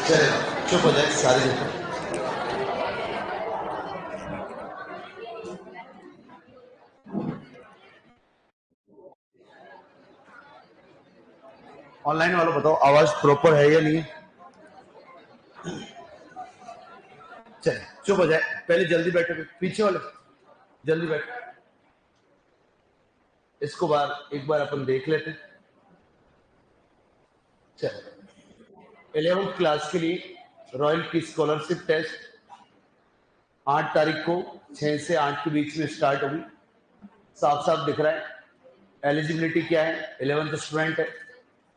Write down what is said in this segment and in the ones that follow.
चलेगा, चुप हो जाए सारे जगह। ऑनलाइन वालों बताओ आवाज प्रॉपर है या नहीं है? चले, चुप हो जाए, पहले जल्दी बैठो, पीछे वाले जल्दी बैठो। इसको एक बार अपन देख लेते हैं। चलो, 11th क्लास के लिए रॉयल की स्कॉलरशिप टेस्ट 8 तारीख को 6 से 8 के बीच में स्टार्ट होगी। साफ साफ दिख रहा है एलिजिबिलिटी क्या है, 11th स्टूडेंट है।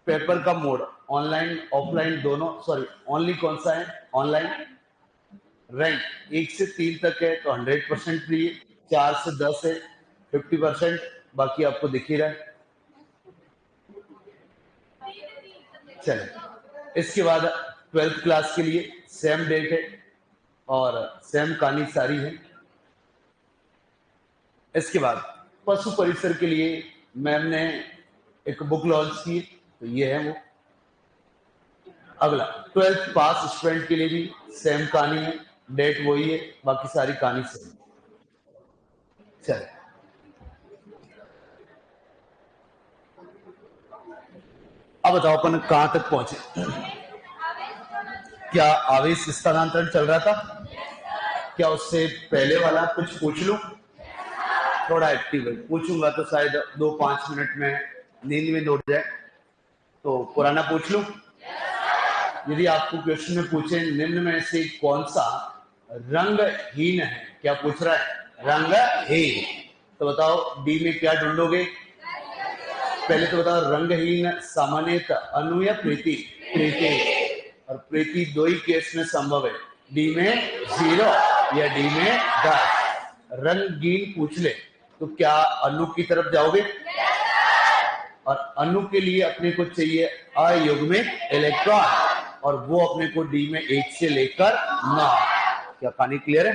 पेपर का मोड ऑनलाइन ऑफलाइन दोनों, सॉरी ओनली कौन सा है, ऑनलाइन। रैंक 1 से 3 तक है तो 100% फ्री है, 4 से 10 है 50%, बाकी आपको दिख ही रहा है। चले, इसके बाद 12th क्लास के लिए सेम डेट है और सेम कहानी सारी है। इसके बाद पशु परिसर के लिए मैम ने एक बुक लॉन्च की, तो ये है वो। अगला 12th पास स्टूडेंट के लिए भी सेम कहानी है, डेट वही है, बाकी सारी कहानी सेम। चले, अब बताओ अपन कहां तक पहुंचे। क्या आवेश स्थानांतरण चल रहा था? क्या उससे पहले वाला कुछ पूछ लूं? थोड़ा एक्टिव है, पूछूंगा तो शायद 2-5 मिनट में नींद में उठ जाए, तो पुराना पूछ लूं। यदि आपको क्वेश्चन में पूछे निम्न में से कौन सा रंगहीन है, क्या पूछ रहा है? रंगहीन, तो बताओ डी में क्या ढूंढोगे? पहले तो बताओ रंगहीन सामान्यतः अनु या प्रीति? प्रीति, और प्रीति दो ही केस में संभव है, डी में 0 या डी में 10। रंगहीन पूछ ले तो क्या अनु की तरफ जाओगे? और अनु के लिए अपने को चाहिए अयुग्मित इलेक्ट्रॉन, और वो अपने को डी में 1 से लेकर 9। क्या कहानी क्लियर है?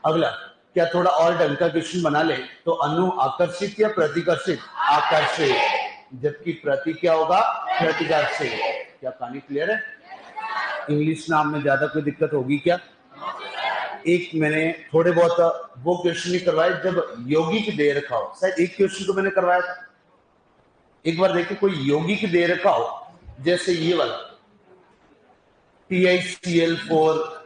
अगला, क्या थोड़ा और ढंग का क्वेश्चन बना ले तो अनु आकर्षित या प्रतिकर्षित? आकर्षित, जबकि प्रति क्या होगा? प्रतिकर्षित। क्या कहानी क्लियर है? इंग्लिश नाम में ज्यादा कोई दिक्कत होगी क्या? एक मैंने थोड़े बहुत वो क्वेश्चन नहीं करवाए जब यौगिक दे रखा हो, शायद एक क्वेश्चन तो मैंने करवाया था, एक बार देखिए कोई यौगिक दे रखा हो, जैसे ये वाला TiCl4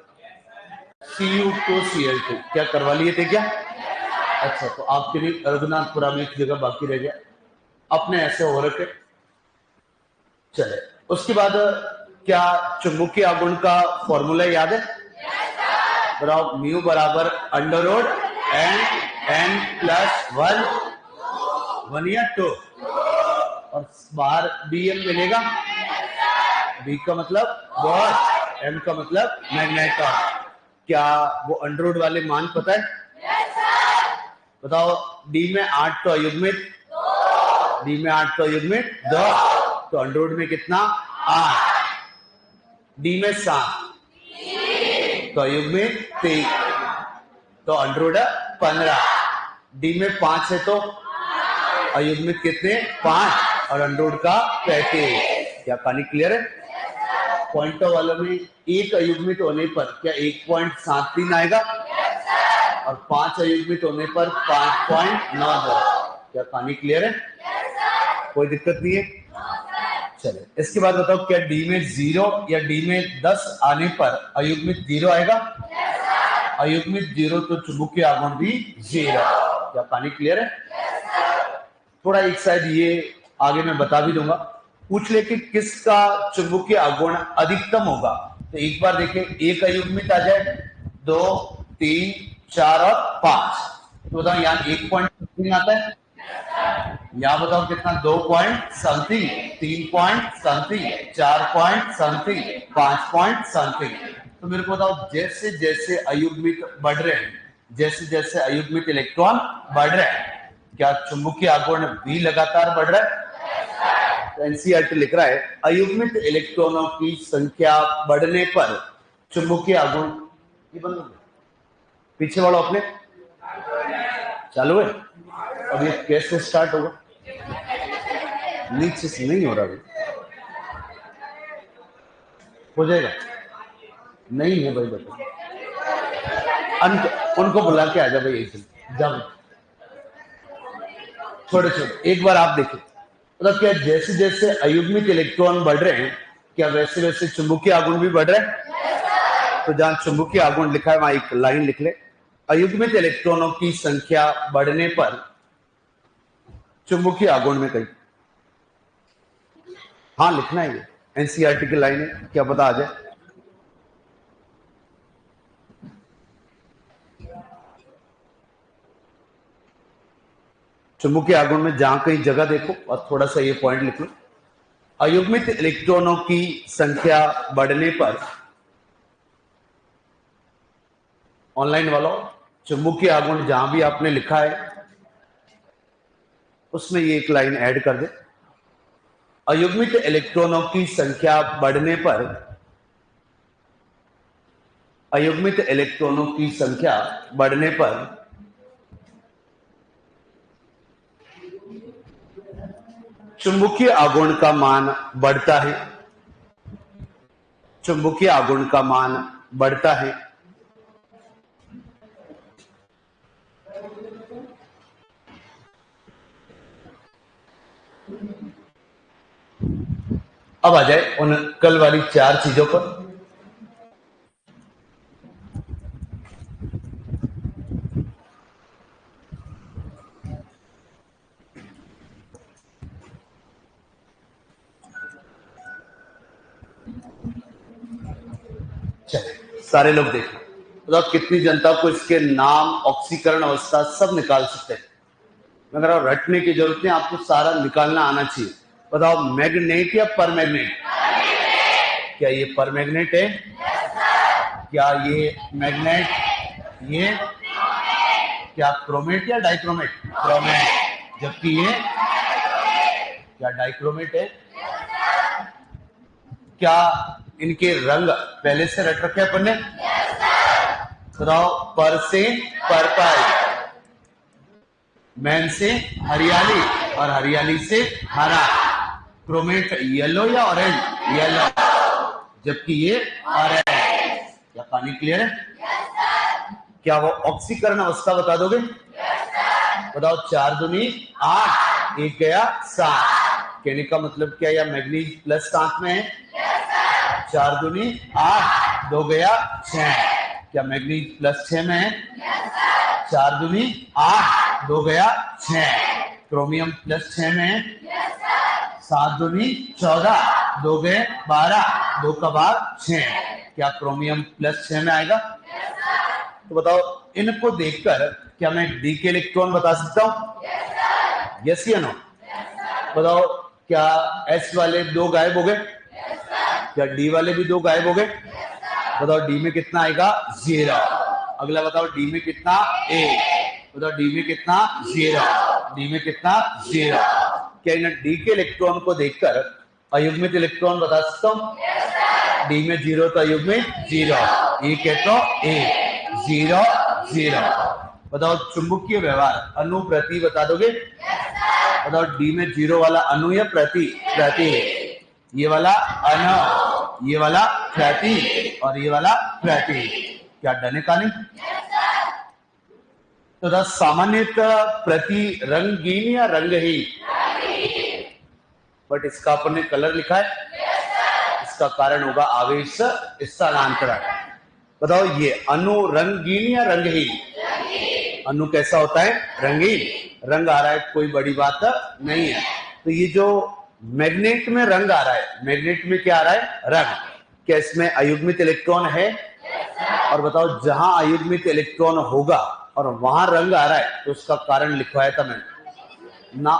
Cu2Cl2, क्या करवा लिए थे क्या? अच्छा, तो आपके लिए रघुनाथपुरा में एक जगह बाकी रह गया, अपने ऐसे हो रखे। चले, उसके बाद क्या चुंबकीय आघूर्ण का फॉर्मूला याद है? बताओ, म्यू बराबर अंडर रूट n+1 या 2, और बाहर Bm मिलेगा। B का मतलब बॉस, M का मतलब मैग्नेटॉन। क्या वो अंडर रूट वाले मान पता है? बताओ, D में 8 तो अयुग्मित, D में 8 तो अयुग्मित 2, तो अंडर रूट में कितना? 8। D में 7 तो अयुग्मित 3, तो अंडर रूट 15। D में 5 है तो अयुग्मित कितने? 5, और अंडर रूट का 35। क्या कहानी क्लियर है? पॉइंटर वालों में एक अयुग्मित होने पर क्या 1.73 आएगा? और 5 अयुग्मित होने पर 5.92। क्या कहानी क्लियर है? कोई दिक्कत नहीं है? चले, इसके बाद बताओ, क्या डी में 0 या डी में 10 आने पर अयुग्मित 0 आएगा? अयुग्मित 0 तो चुंबकीय आघूर्ण भी 0। क्या कहानी क्लियर है? थोड़ा एक शायद ये आगे मैं बता भी दूंगा, पूछ ले कि किसका चुंबकीय आघूर्ण अधिकतम होगा, तो एक बार देखें, एक अयुग्मित आ जाए, 2, 3, 4 और 5, तो बताओ यहाँ 1 पॉइंट समथिंग आता है, यहाँ बताओ कितना? 2 point something, 3 point something, 4 point something, 5 point something. तो मेरे को बताओ, जैसे जैसे अयुग्मित बढ़ रहे हैं, जैसे जैसे अयुग्मित इलेक्ट्रॉन बढ़ रहे हैं, क्या चुंबकीय आघूर्ण भी लगातार बढ़ रहा है? एनसीईआरटी लिख रहा है, अयुग्मित इलेक्ट्रॉनों की संख्या बढ़ने पर चुंबकीय आघूर्ण, ये बंद हो गया, पीछे वाला अपने चालू है, अब ये कैसे स्टार्ट होगा? नीचे से नहीं हो रहा है। हो जाएगा? नहीं है भाई, बताओ। उनको बुला के आ जाओ भाई, जब छोटे छोटे एक बार आप देखिए, मतलब क्या जैसे जैसे अयुग्मित इलेक्ट्रॉन बढ़ रहे हैं, क्या वैसे वैसे चुंबकीय आघूर्ण भी बढ़ रहे हैं? तो जहां चुंबकीय आघूर्ण लिखा है वहां एक लाइन लिख ले, अयुग्मित इलेक्ट्रॉनों की संख्या बढ़ने पर चुंबकीय आघूर्ण में कहीं, हाँ लिखना है, ये एनसीईआरटी की लाइन है, क्या पता आ जाए। चुंबकीय आघूर्ण में जहां कहीं जगह देखो और थोड़ा सा ये पॉइंट लिख लो, अयुग्मित इलेक्ट्रॉनों की संख्या बढ़ने पर, ऑनलाइन वालों चुंबकीय आघूर्ण जहां भी आपने लिखा है उसमें ये एक लाइन ऐड कर दे, अयुग्मित इलेक्ट्रॉनों की संख्या बढ़ने पर, अयुग्मित इलेक्ट्रॉनों की संख्या बढ़ने पर चुंबकीय आघूर्ण का मान बढ़ता है, चुंबकीय आघूर्ण का मान बढ़ता है। अब आ जाए उन कल वाली 4 चीजों पर। चलिए सारे लोग देखें, मतलब कितनी जनता को इसके नाम, ऑक्सीकरण अवस्था सब निकाल सकते हैं, मगर आप रटने की जरूरत नहीं, आपको सारा निकालना आना चाहिए। बताओ मैग्नेट या परमैग्नेट? क्या ये परमैग्नेट है? क्या ये मैग्नेट? ये क्या क्रोमेट या डाइक्रोमेट? क्रोमेट। जबकि ये क्या डाइक्रोमेट है? क्या इनके रंग पहले से रट रखे अपन ने? बताओ, पर से पर्पल, मैन से हरियाली और हरियाली से हरा, क्रोमेट येलो या ऑरेंज? येलो, जबकि ये ऑरेंज। क्या पानी क्लियर है? क्या वो ऑक्सीकरण अवस्था बता दोगे? बताओ, 4 दूनी 8, 1 गया 7, कहने का मतलब क्या, या मैग्नीज प्लस 7 में है? 4 दूनी 8, 2 गया 6, क्या मैग्नीज प्लस 6 में है? 4 दूनी 8, 2 गया 6, क्रोमियम प्लस 6 में है? 7 दूनी 14, 2 गए 12, 2 का भाग 6, क्या क्रोमियम प्लस 6 में आएगा? तो बताओ, इनको देखकर क्या मैं डी के इलेक्ट्रॉन बता सकता हूं? यस या नो? बताओ, क्या एस वाले 2 गायब हो गए? क्या डी वाले भी 2 गायब हो गए? बताओ डी में कितना आएगा? 0। अगला बताओ, डी में कितना? 1। बताओ डी में कितना? 0। डी में कितना? 0। क्या इन डी के इलेक्ट्रॉन को देखकर अयुग्मित इलेक्ट्रॉन बता सकता हूं? डी में 0 तो अयुग्मित 0, ये कहते हो 1, 0 0। बताओ चुंबकीय व्यवहार अणु प्रति बता दोगे? बताओ डी में 0 वाला अणु या प्रति? प्रति। ये वाला अणु, ये वाला प्रति और ये वाला प्रति। क्या डने का नहीं? तो सामान्यतः प्रति रंगीन या रंगहीन? बट इसका अपन ने कलर लिखा है, इसका कारण होगा आवेश स्थानांतरण। बताओ ये अणु रंगीन या रंगहीन? अणु कैसा होता है? रंगीन। रंग आ रहा है, कोई बड़ी बात नहीं है। तो ये जो मैग्नेट में रंग आ रहा है, मैग्नेट में क्या आ रहा है? रंग। क्या इसमें अयुग्मित इलेक्ट्रॉन है? और बताओ जहां अयुग्मित इलेक्ट्रॉन होगा और वहां रंग आ रहा है तो उसका कारण लिखवाया था मैंने ना,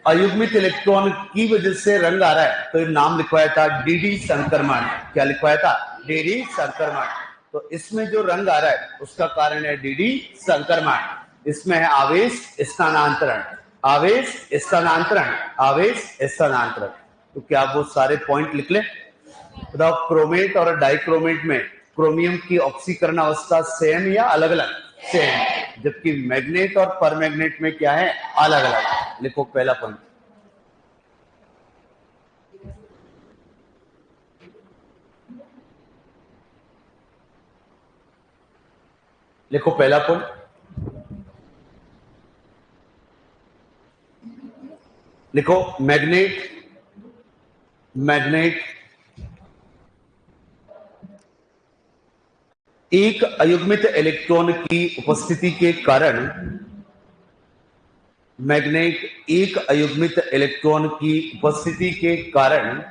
अयुग्मित इलेक्ट्रॉन की वजह से रंग आ रहा है तो नाम लिखवाया था डीडी संक्रमण। क्या लिखवाया था? डीडी संक्रमण। तो इसमें जो रंग आ रहा है उसका कारण है डीडी संक्रमण। इसमें है आवेश स्थानांतरण, आवेश स्थानांतरण, आवेश स्थानांतरण। तो क्या आप वो सारे पॉइंट लिख ले? बताओ क्रोमेट और डाइक्रोमेट में क्रोमियम की ऑक्सीकरण अवस्था सेम या अलग अलग? सेम। जबकि मैग्नेट और परमैग्नेट में क्या है? अलग अलग। लिखो पहला पॉइंट। लिखो पहला पॉइंट, लिखो मैग्नेट, मैग्नेट एक अयुग्मित इलेक्ट्रॉन की उपस्थिति के कारण, मैग्नेट एक अयुग्मित इलेक्ट्रॉन की उपस्थिति के कारण,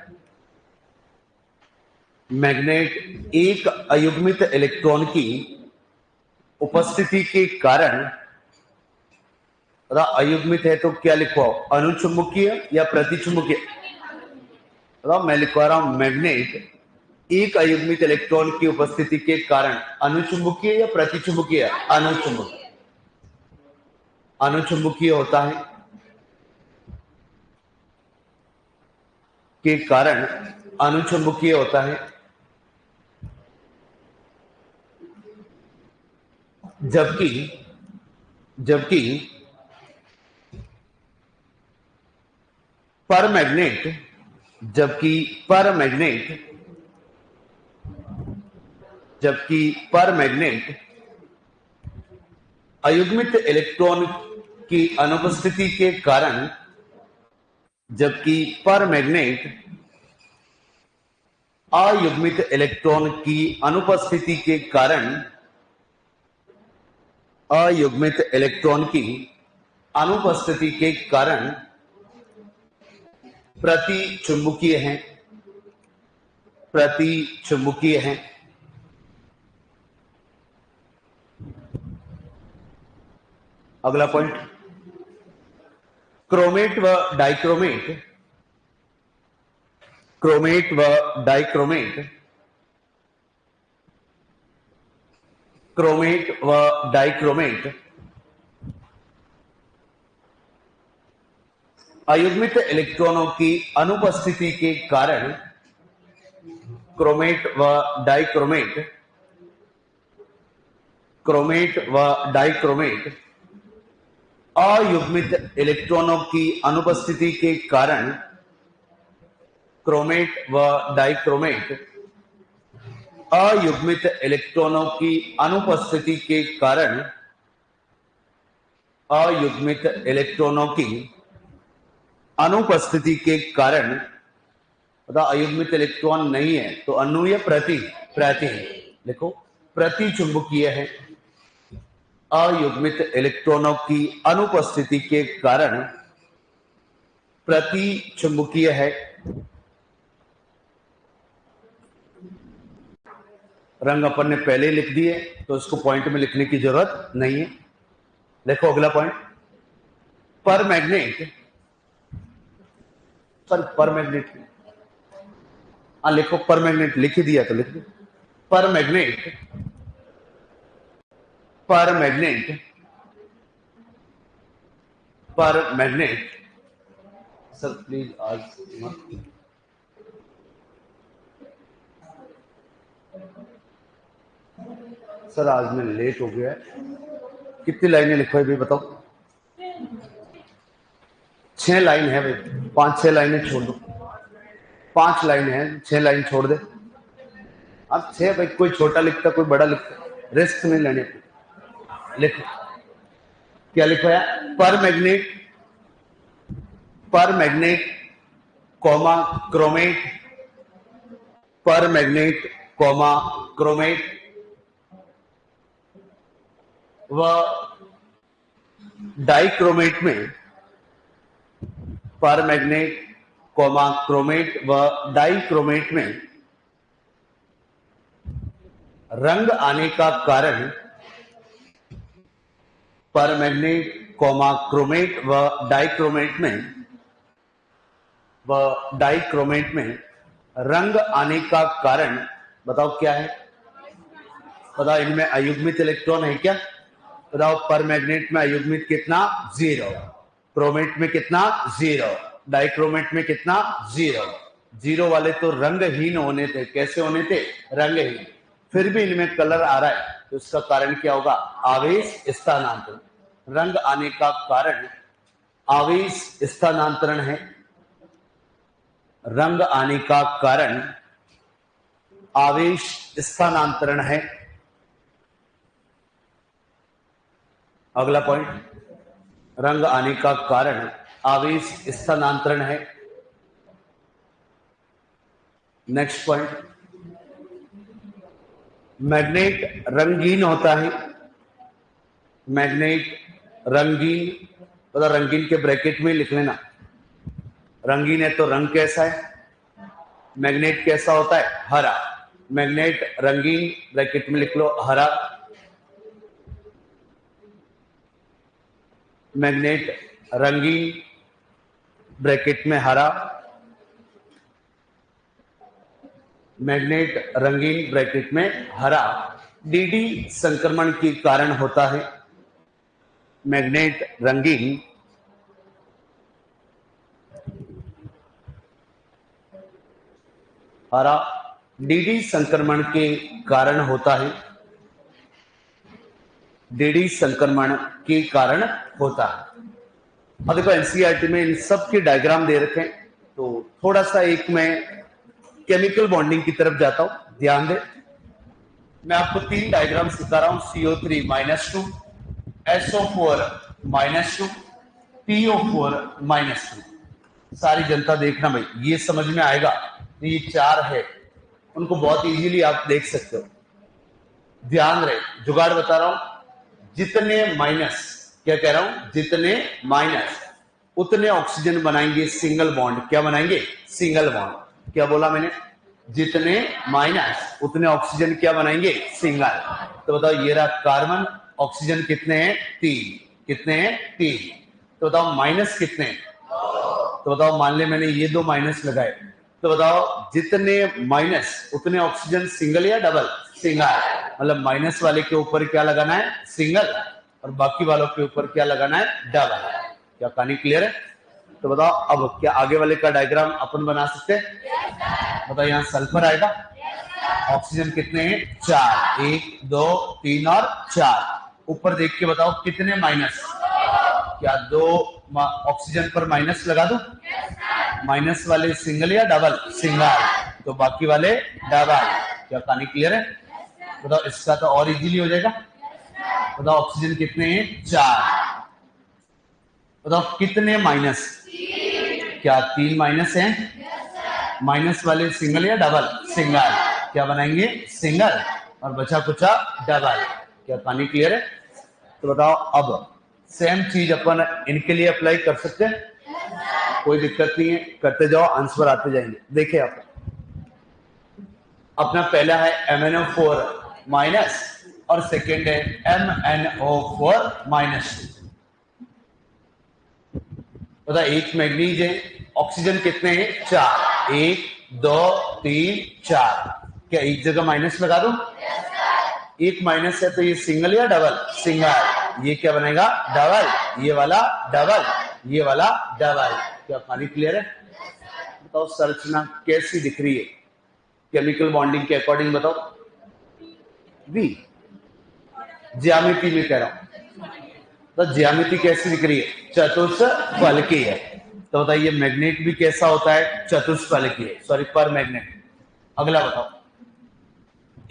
मैग्नेट एक अयुग्मित इलेक्ट्रॉन की उपस्थिति के कारण, अयुग्मित है तो क्या लिखो, अनुचुंबकीय या प्रतिचुंबकीय? मैं लिखवा रहा हूं मैग्नेट एक अयुग्मित इलेक्ट्रॉन की उपस्थिति के कारण अनुचुंबकीय या प्रतिचुंबकीय? अनुचुंबकीय, अनुचुंबकीय होता है के कारण, अनुचुंबकीय होता है, जबकि जबकि परमैग्नेट, जबकि परमैग्नेट, जबकि परमैग्नेट अयुग्मित इलेक्ट्रॉन की अनुपस्थिति के कारण, जबकि परमैग्नेट अयुग्मित इलेक्ट्रॉन की अनुपस्थिति के कारण, अयुग्मित इलेक्ट्रॉन की अनुपस्थिति के कारण प्रतिचुंबकीय है, प्रतिचुंबकीय है। अगला पॉइंट, क्रोमेट व डाइक्रोमेट, क्रोमेट व डाइक्रोमेट, क्रोमेट व डाइक्रोमेट अयुग्मित इलेक्ट्रॉनों की अनुपस्थिति के कारण, क्रोमेट व डाइक्रोमेट, क्रोमेट व डाइक्रोमेट अयुग्मित इलेक्ट्रॉनों की अनुपस्थिति के कारण, क्रोमेट व डाइक्रोमेट अयुग्मित इलेक्ट्रॉनों की अनुपस्थिति के कारण, अयुग्मित इलेक्ट्रॉनों की अनुपस्थिति के कारण, अयुग्मित इलेक्ट्रॉन नहीं है तो अनु या प्रति? प्रति, लिखो प्रतिचुंबकीय है, अयुग्मित इलेक्ट्रॉनों की अनुपस्थिति के कारण प्रतिचुंबकीय है। रंग अपन ने पहले लिख दिए तो इसको पॉइंट में लिखने की जरूरत नहीं है। देखो अगला पॉइंट, परमैग्नेट, परमैग्नेट, लिखो परमैग्नेट, लिख दिया तो लिख दो। परमैग्नेट, परमैग्नेट, परमैग्नेट, सर प्लीज आज मत, सर आज मैं लेट हो गया है। कितनी लाइनें लिखो भाई बताओ? 6 लाइन है भाई, 5-6 लाइनें छोड़ दो। 5 लाइन है, 6 लाइन छोड़ दे। अब 6 भाई, कोई छोटा लिखता कोई बड़ा लिखता, रिस्क नहीं लेने। लिखो क्या लिखो है, परमैग्नेट, परमैग्नेट कॉमा क्रोमेट, परमैग्नेट कॉमा क्रोमेट व डाइक्रोमेट में, परमैग्नेट कॉमा क्रोमेट व डाइक्रोमेट में रंग आने का कारण, परमैग्नेट कॉमा क्रोमेट व डाइक्रोमेट में, व डाइक्रोमेट में रंग आने का कारण बताओ क्या है? बताओ इनमें अयुग्मित इलेक्ट्रॉन है क्या? बताओ परमैग्नेट में अयुग्मित कितना? 0, क्रोमेट में कितना? 0, डाइक्रोमेट में कितना? 0। 0 वाले तो रंगहीन होने थे। कैसे होने थे? रंगहीन। फिर भी इनमें कलर आ रहा है तो इसका कारण क्या होगा? आवेश स्थानांतरण। रंग आने का कारण आवेश स्थानांतरण है। रंग आने का कारण आवेश स्थानांतरण है। अगला पॉइंट, रंग आने का कारण आवेश स्थानांतरण है। नेक्स्ट पॉइंट, मैग्नेट रंगीन होता है। मैग्नेट रंगीन, मतलब रंगीन के ब्रैकेट में लिख लेना। रंगीन है तो रंग कैसा है? मैग्नेट कैसा होता है? हरा। मैग्नेट रंगीन, ब्रैकेट में लिख लो हरा। मैग्नेट रंगीन, ब्रैकेट में हरा। मैग्नेट रंगीन, ब्रैकेट में हरा डीडी संक्रमण के कारण होता है। मैग्नेट रंगीन हरा डीडी संक्रमण के कारण होता है। डीडी संक्रमण के कारण होता है। अब देखो एनसीईआरटी में इन सब के डायग्राम दे रखे हैं, तो थोड़ा सा एक मैं केमिकल बॉन्डिंग की तरफ जाता हूं, ध्यान दे। मैं आपको 3 डायग्राम सिखा रहा हूं, CO3 -2, SO4 -2, PO4 -2। सारी जनता देखना भाई, ये समझ में आएगा। ये 4 है, उनको बहुत इजीली आप देख सकते हो। ध्यान रहे, जुगाड़ बता रहा हूं। जितने माइनस, क्या कह रहा हूं, जितने माइनस उतने ऑक्सीजन बनाएंगे सिंगल बॉन्ड। क्या बनाएंगे? Single bond. क्या बोला मैंने? जितने माइनस उतने ऑक्सीजन क्या बनाएंगे? सिंगल। तो बताओ, ये रहा कार्बन, ऑक्सीजन कितने हैं? 3। कितने हैं? 3। तो बताओ माइनस कितने हैं? तो बताओ, मान ले मैंने ये 2 माइनस लगाए, तो बताओ जितने माइनस उतने ऑक्सीजन सिंगल या डबल? सिंगल। मतलब माइनस वाले के ऊपर क्या लगाना है? सिंगल, और बाकी वालों के ऊपर क्या लगाना है? डबल। क्या कहानी क्लियर है? तो बताओ अब क्या आगे वाले का डायग्राम अपन बना सकते हैं? बताओ, यहाँ सल्फर आएगा। ऑक्सीजन कितने हैं? 4। 1 2 3 और 4। ऊपर देख के बताओ कितने माइनस? क्या 2 ऑक्सीजन पर माइनस लगा दो? माइनस वाले सिंगल या डबल? सिंगल। तो बाकी वाले डबल। क्या कहानी क्लियर है? बताओ, इसका तो और इजीली हो जाएगा। बताओ ऑक्सीजन कितने हैं? 4। बताओ कितने माइनस? क्या 3 माइनस हैं? माइनस वाले सिंगल या डबल? सिंगल। क्या बनाएंगे? सिंगल, और बचा कुचा डबल। क्या कहानी क्लियर है? तो बताओ, अब सेम चीज अपन इनके लिए अप्लाई कर सकते हैं? कोई दिक्कत नहीं है, करते जाओ, आंसर आते जाएंगे। देखिए आप, अपना पहला है MnO4 माइनस और सेकेंड है MnO4 -2। बता, एक मैग्नीज है, ऑक्सीजन कितने हैं? 4। 1 2 3 4। क्या एक जगह माइनस लगा दूं? एक माइनस है तो ये सिंगल या डबल? सिंगल। ये क्या बनेगा? डबल। ये वाला डबल, ये वाला डबल। क्या कहानी क्लियर है? बताओ संरचना कैसी दिख रही है केमिकल बॉन्डिंग के अकॉर्डिंग? बताओ। भी ज्यामिति में कह रहा हूं, तो ज्यामिति कैसी दिख रही है? चतुष्फलकीय है। तो बताइए मैग्नेट भी कैसा होता है? चतुष्फलकीय, सॉरी पर मैग्नेट। अगला बताओ,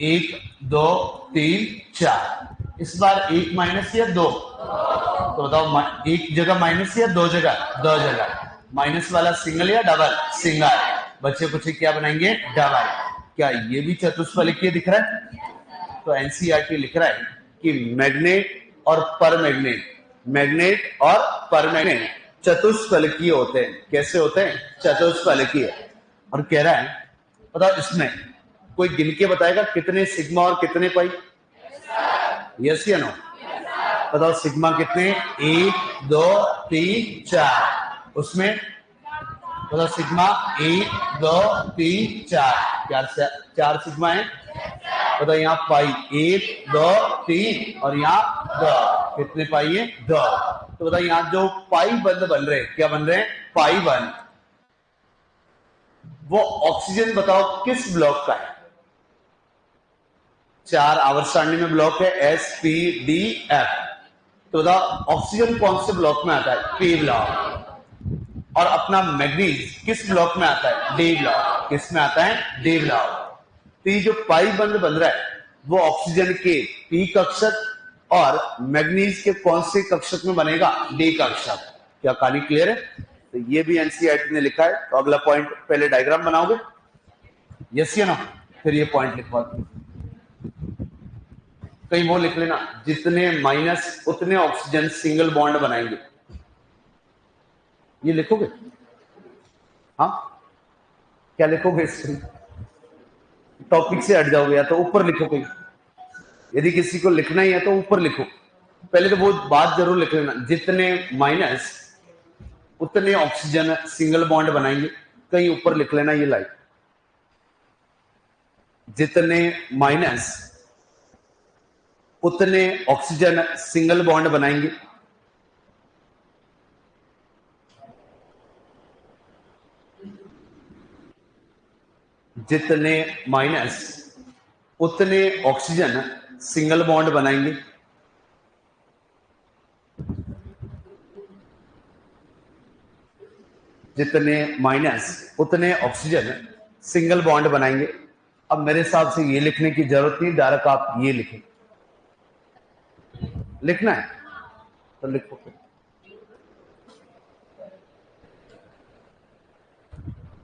1 2 3 4। इस बार 1 माइनस या 2? तो बताओ, एक जगह माइनस या 2 जगह? 2 जगह। माइनस वाला सिंगल या डबल? सिंगल। बच्चे कुछ क्या बनाएंगे? डबल। क्या ये भी चतुष्फलकीय दिख रहा है? तो एनसीईआरटी लिख रहा है कि मैग्नेट और परमैग्नेट, मैग्नेट और परमैग्नेट चतुष्फलकीय होते हैं। कैसे होते हैं? चतुष्फलकीय। और कह रहा है, बताओ इसमें कोई गिन के बताएगा कितने सिग्मा और कितने पाई? यस या नो? बताओ सिग्मा कितने? 1 2 3 4। उसमें बताओ सिग्मा 1 2 3 4। 4 सिग्मा है। बताओ यहाँ पाई 1 2 3 और यहाँ 2। कितने पाई है? 2। तो बताओ यहाँ जो पाई बंद बन रहे, क्या बन रहे हैं? पाई बंद। वो ऑक्सीजन बताओ किस ब्लॉक का है? 4 आवर्त सारणी में ब्लॉक है SPDF। तो बताओ ऑक्सीजन कौन से ब्लॉक में आता है? P block. और अपना मैग्नीज किस ब्लॉक में आता है? D block. किस में आता है? D block. तो ये जो पाई बंद बन रहा है वो ऑक्सीजन के P कक्षक और मैग्नीज के कौन से कक्षक में बनेगा? डी कक्षक। क्या कहानी क्लियर है? तो ये भी एनसीईआरटी ने लिखा है। तो अगला पॉइंट, पहले डायग्राम बनाओगे, यस या नो, फिर ये पॉइंट लिखवा, कहीं वो लिख लेना, जितने माइनस उतने ऑक्सीजन सिंगल बॉन्ड बनाएंगे। ये लिखोगे? हाँ, क्या लिखोगे? इसमें टॉपिक से हट जाओगे, या तो ऊपर लिखो कोई, यदि किसी को लिखना ही है तो ऊपर लिखो। पहले तो वो बात जरूर लिख लेना, जितने माइनस उतने ऑक्सीजन सिंगल बॉन्ड बनाएंगे। कहीं ऊपर लिख लेना ये लाइन, जितने माइनस उतने ऑक्सीजन सिंगल बॉन्ड बनाएंगे। जितने माइनस उतने ऑक्सीजन सिंगल बॉन्ड बनाएंगे। जितने माइनस उतने ऑक्सीजन सिंगल बॉन्ड बनाएंगे। अब मेरे हिसाब से ये लिखने की जरूरत नहीं, डायरेक्ट आप ये लिखें। लिखना है तो लिखो।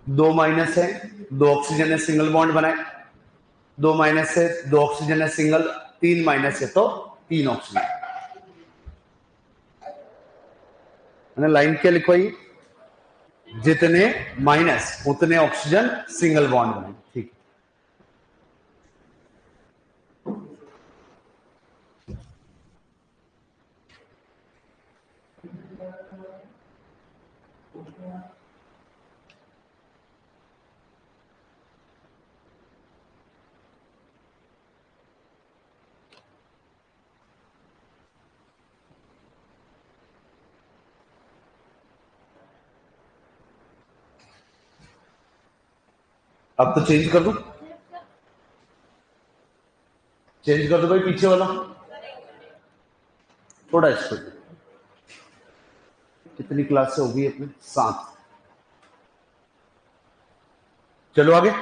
दो माइनस है, दो ऑक्सीजन है, सिंगल बॉन्ड बनाए। दो माइनस है, दो ऑक्सीजन है, सिंगल। तीन माइनस है तो तीन ऑक्सीजन। मैंने लाइन क्या लिखवाई? जितने माइनस उतने ऑक्सीजन सिंगल बॉन्ड बनाए। ठीक, अब तो चेंज कर दो, चेंज कर दो भाई, पीछे वाला थोड़ा इसको। कितनी क्लास से होगी अपने? 7। चलो आगे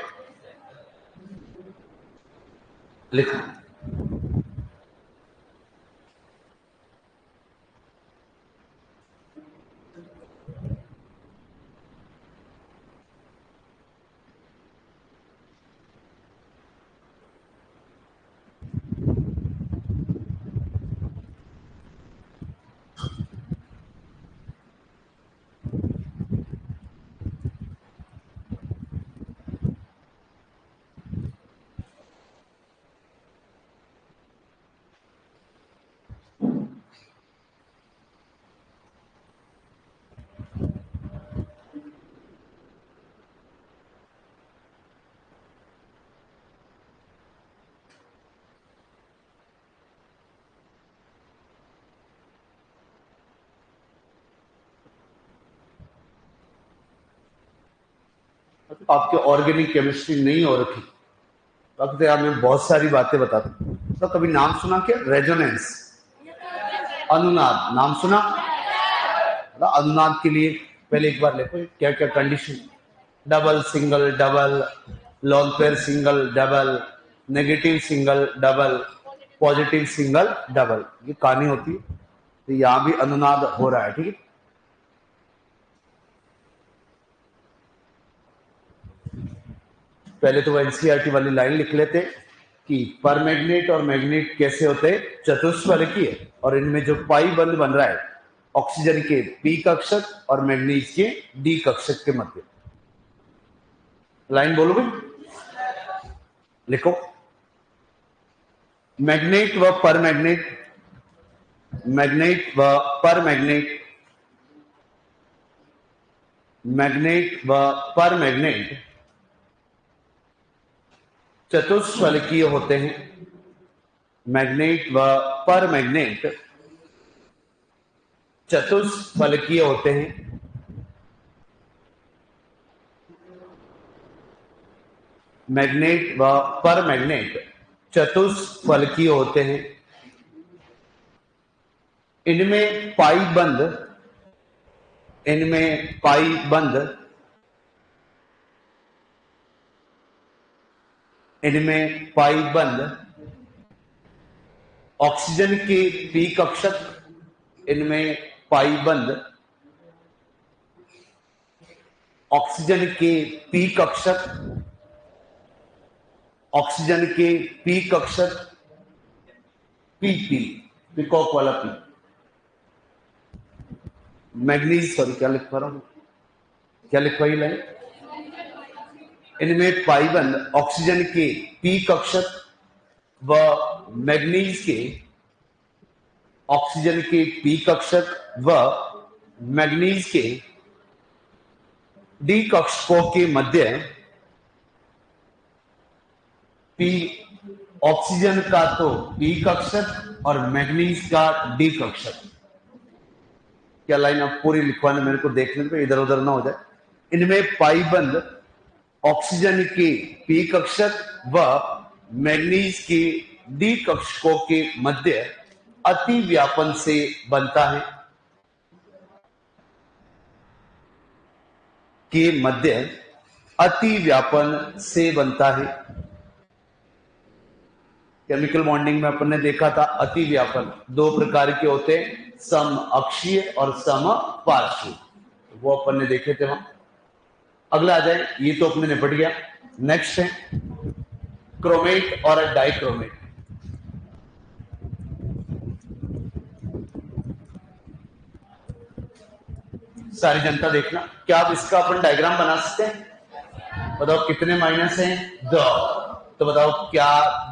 लिखो। आपके ऑर्गेनिक केमिस्ट्री नहीं हो रखी, वक्त मैं बहुत सारी बातें बताता हूँ। तो कभी नाम सुना क्या? रेजोनेंस, अनुनाद, नाम सुना? अनुनाद के लिए पहले एक बार देखो क्या क्या condition. Double single double, long pair single double, negative single double, positive single double, ये कहानी होती है। तो यहां भी अनुनाद हो रहा है। ठीक है, पहले तो वो एनसीईआरटी वाली लाइन लिख लेते कि परमैग्नेट और मैग्नेट कैसे होते हैं? चतुष्फलकीय, और इनमें जो पाई बंध बन रहा है ऑक्सीजन के पी कक्षक और मैग्नीज के डी कक्षक के मध्य। लाइन बोलोगे? लिखो, मैग्नेट व परमैग्नेट, मैग्नेट व परमैग्नेट, मैग्नेट व परमैग्नेट चतुष्फलकीय होते हैं। मैग्नेट व परमैग्नेट चतुष्फलकीय होते हैं। मैग्नेट व परमैग्नेट चतुष्फलकीय होते हैं। इनमें पाई बंध, इनमें पाई बंध, इनमें पाई बंध ऑक्सीजन के पी कक्षक, इनमें पाई बंद, ऑक्सीजन के पी कक्षक, ऑक्सीजन के पी कक्षक, पी पिकॉक वाला पी, मैग्नीज, सॉरी क्या लिख पा रहा हूं, क्या लिखवाई लाइन, इनमें पाईबंद ऑक्सीजन के पी कक्षक व मैग्नीज के, ऑक्सीजन के पी कक्षक व मैग्नीज के डी कक्षकों के मध्य पी, ऑक्सीजन का तो पी कक्षक और मैग्नीज का डी कक्षक। क्या लाइन अब पूरी लिखवाने, मेरे को देखने पे इधर उधर ना हो जाए। इनमें पाईबंद ऑक्सीजन के पी कक्षक व मैग्नीज के डी कक्षकों के मध्य अति व्यापन से बनता है, के मध्य अति व्यापन से बनता है। केमिकल बॉन्डिंग में अपन ने देखा था अति व्यापन दो प्रकार के होते हैं, सम अक्षीय और सम पार्श्वीय, वो अपन ने देखे थे वहां। अगला आ जाए, ये तो अपने निपट गया। नेक्स्ट है क्रोमेट और डाइक्रोमेट। सारी जनता देखना, क्या आप इसका अपन डायग्राम बना सकते हैं? बताओ कितने माइनस हैं? 2। तो बताओ क्या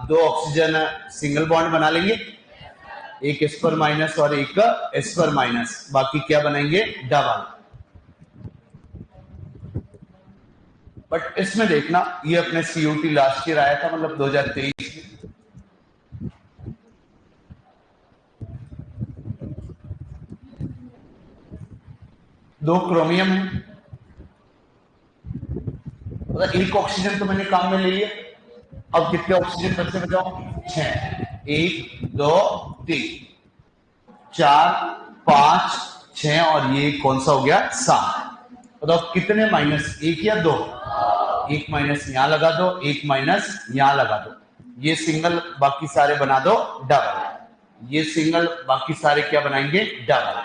2 ऑक्सीजन सिंगल बॉन्ड बना लेंगे? एक एस पर माइनस और एक एस पर माइनस, बाकी क्या बनाएंगे? डबल। बट इसमें देखना, ये अपने सीयूटी लास्ट ईयर आया था, मतलब 2023 में। दो क्रोमियम है, मतलब एक ऑक्सीजन तो मैंने काम में ले लिया। अब कितने ऑक्सीजन बचे बताओ? 6। 1 2 3 4 5 6 और ये कौन सा हो गया? 7। बताओ कितने माइनस? 1 या 2? 1 माइनस यहां लगा दो, 1 माइनस यहां लगा दो। ये सिंगल, बाकी सारे बना दो डबल। ये सिंगल, बाकी सारे क्या बनाएंगे? डबल।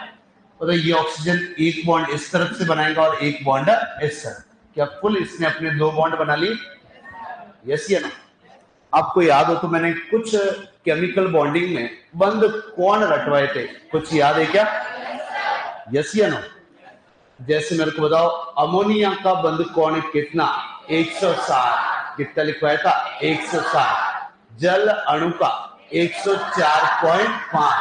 तो ये ऑक्सीजन एक बॉन्ड इस तरफ से बनाएगा और एक बॉन्ड इस तरफ। क्या फुल इसने अपने 2 बॉन्ड बना लिए? यस या नो? आपको याद हो तो मैंने कुछ केमिकल बॉन्डिंग में बंद कोण रटवाए थे, कुछ याद है क्या? यस या नो? जैसे मेरे को बताओ, अमोनिया का बंद कोण कितना? 160। कितना लिखवाया था? 160। जल अणु का 104.5।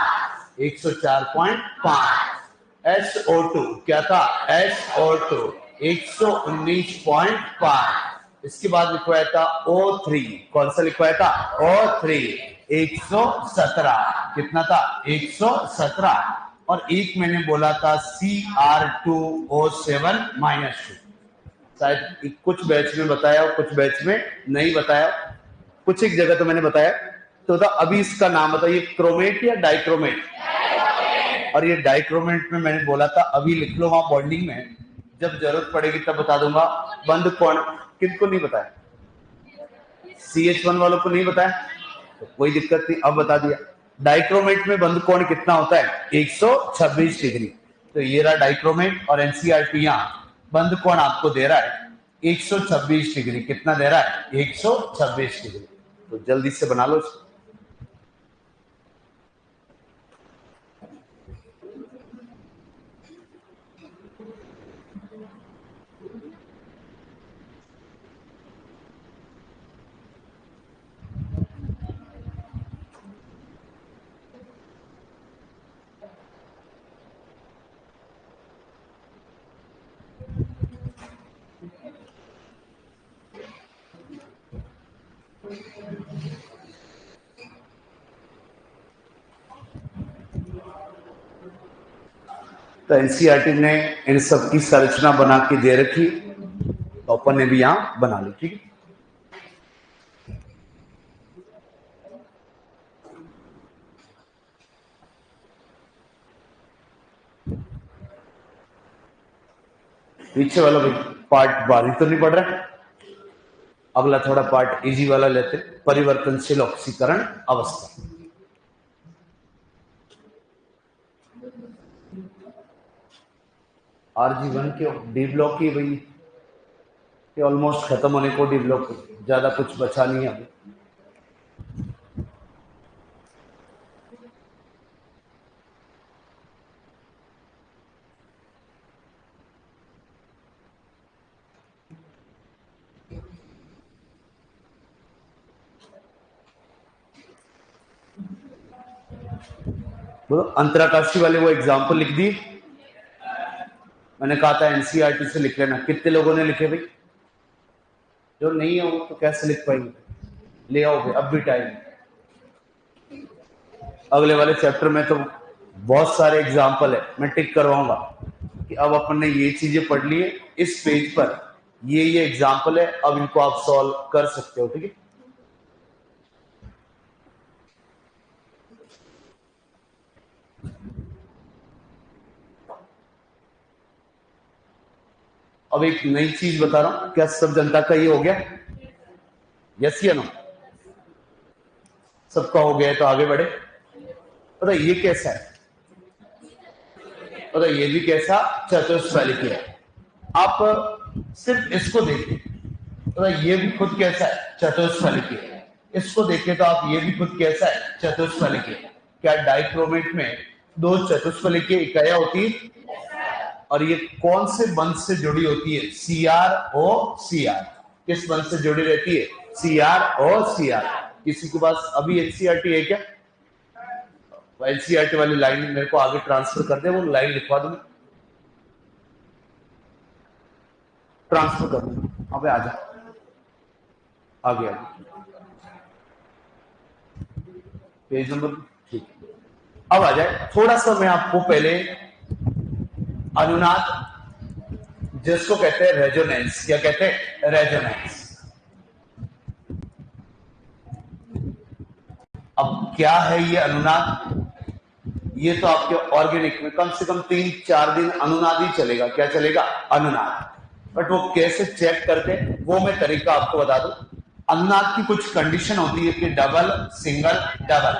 104.5। SO2 क्या था? SO2 119.5। इसके बाद लिखवाया था O3। कौन सा लिखवाया था? O3 117। कितना था? 117। और एक मैंने बोला था Cr2O7 -2। शायद कुछ बैच में बताया और कुछ बैच में नहीं बताया, कुछ एक जगह तो मैंने बताया। तो अभी इसका नाम बताइए, क्रोमेट या डाइक्रोमेट? और ये डाइक्रोमेट में मैंने बोला था, अभी लिख लो वहां बॉन्डिंग में, जब जरूरत पड़ेगी तब बता दूंगा। बंद कोण किनको नहीं बताया? CH1 वालों को नहीं बताया, तो कोई दिक्कत नहीं, अब बता दिया। डाइक्रोमेट में बंद कोण कितना होता है? 126 डिग्री। तो ये रहा डाइक्रोमेट, और एनसीईआरटी यहाँ बंद कोण आपको दे रहा है 126 डिग्री। कितना दे रहा है? 126 डिग्री। तो जल्दी से बना लो इसको। तो एनसीईआरटी ने इन सब की संरचना बना के दे रखी, तो अपन ने भी यहां बना ली। ठीक है, पीछे वाला भाई पार्ट भारी तो नहीं पड़ रहा है। अगला थोड़ा पार्ट इजी वाला लेते, परिवर्तनशील ऑक्सीकरण अवस्था। RG1 के डी ब्लॉक की वही ये ऑलमोस्ट खत्म होने को, डी ब्लॉक ज्यादा कुछ बचा नहीं है अभी। अंतराकाशी वाले वो एग्जाम्पल लिख दी, मैंने कहा था एनसीईआरटी से लिख लेना। कितने लोगों ने लिखे भाई? जो नहीं है वो तो कैसे लिख पाएंगे? ले आओगे, अब भी टाइम। अगले वाले चैप्टर में तो बहुत सारे एग्जाम्पल है, मैं टिक करवाऊंगा कि अब अपन ने ये चीजें पढ़ ली है, इस पेज पर ये एग्जाम्पल है, अब इनको आप सॉल्व कर सकते हो। ठीक है, अब एक नई चीज बता रहा हूं, क्या सब जनता का ये हो गया? यस या नो? सबका हो गया है तो आगे बढ़े। पता ये कैसा है? पता ये भी कैसा? चतुष्फलकीय है। आप सिर्फ इसको देखिए, पता ये भी खुद कैसा है? चतुष्फलकीय। इसको देखें तो आप ये भी खुद कैसा है? चतुष्फलकीय। क्या डाइक्रोमेट में दो चतुष्फलकीय इकाइयां होती है? और ये कौन से बंध से जुड़ी होती है? CrOCr। किस बंध से जुड़ी रहती है? CrOCr। किसी के पास अभी एनसीईआरटी है क्या? एनसीईआरटी वाली लाइन मेरे को आगे ट्रांसफर कर दे, वो लाइन लिखवा दूंगा, ट्रांसफर कर दूंगा। अबे आजा, आगे आगे पेज नंबर, ठीक। अब आ जाए, थोड़ा सा मैं आपको पहले अनुनाद, जिसको कहते हैं रेजोनेंस, क्या कहते हैं? रेजोनेंस। अब क्या है ये अनुनाद? ये तो आपके ऑर्गेनिक में कम से कम 3-4 दिन अनुनाद ही चलेगा। क्या चलेगा? अनुनाद। बट वो कैसे चेक करते हैं वो मैं तरीका आपको बता दूं। अनुनाद की कुछ कंडीशन होती है कि डबल, सिंगल, डबल।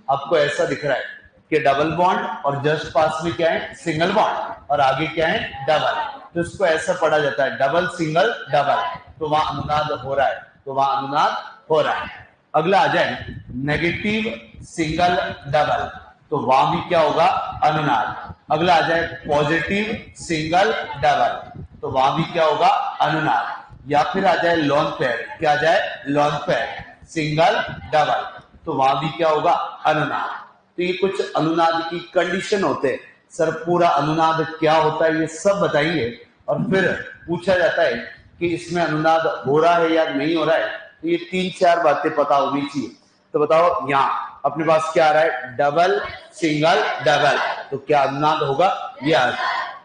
आपको ऐसा दिख रहा है कि डबल बॉन्ड और जस्ट पास में क्या है? सिंगल बॉन्ड, और आगे क्या है? डबल। तो इसको ऐसा पढ़ा जाता है डबल, सिंगल, डबल, तो वहां अनुनाद हो रहा है, तो वहां अनुनाद हो रहा है। अगला आ जाए नेगेटिव, सिंगल, डबल, तो वहां भी क्या होगा? अनुनाद। अगला आ जाए पॉजिटिव, सिंगल, डबल, तो वहां भी क्या होगा? अनुनाद। या फिर आ जाए लॉन पेयर, क्या आ जाए? लॉन पेयर, सिंगल, डबल, तो वहां भी क्या होगा? अनुनाद। तो ये कुछ अनुनाद की कंडीशन होते हैं। सर पूरा अनुनाद क्या होता है ये सब बताइए, और फिर पूछा जाता है कि इसमें अनुनाद हो रहा है या नहीं हो रहा है, तो ये 3-4 बातें पता होनी चाहिए। तो बताओ, यहाँ अपने पास क्या आ रहा है? डबल, सिंगल, डबल, तो क्या अनुनाद होगा? यस।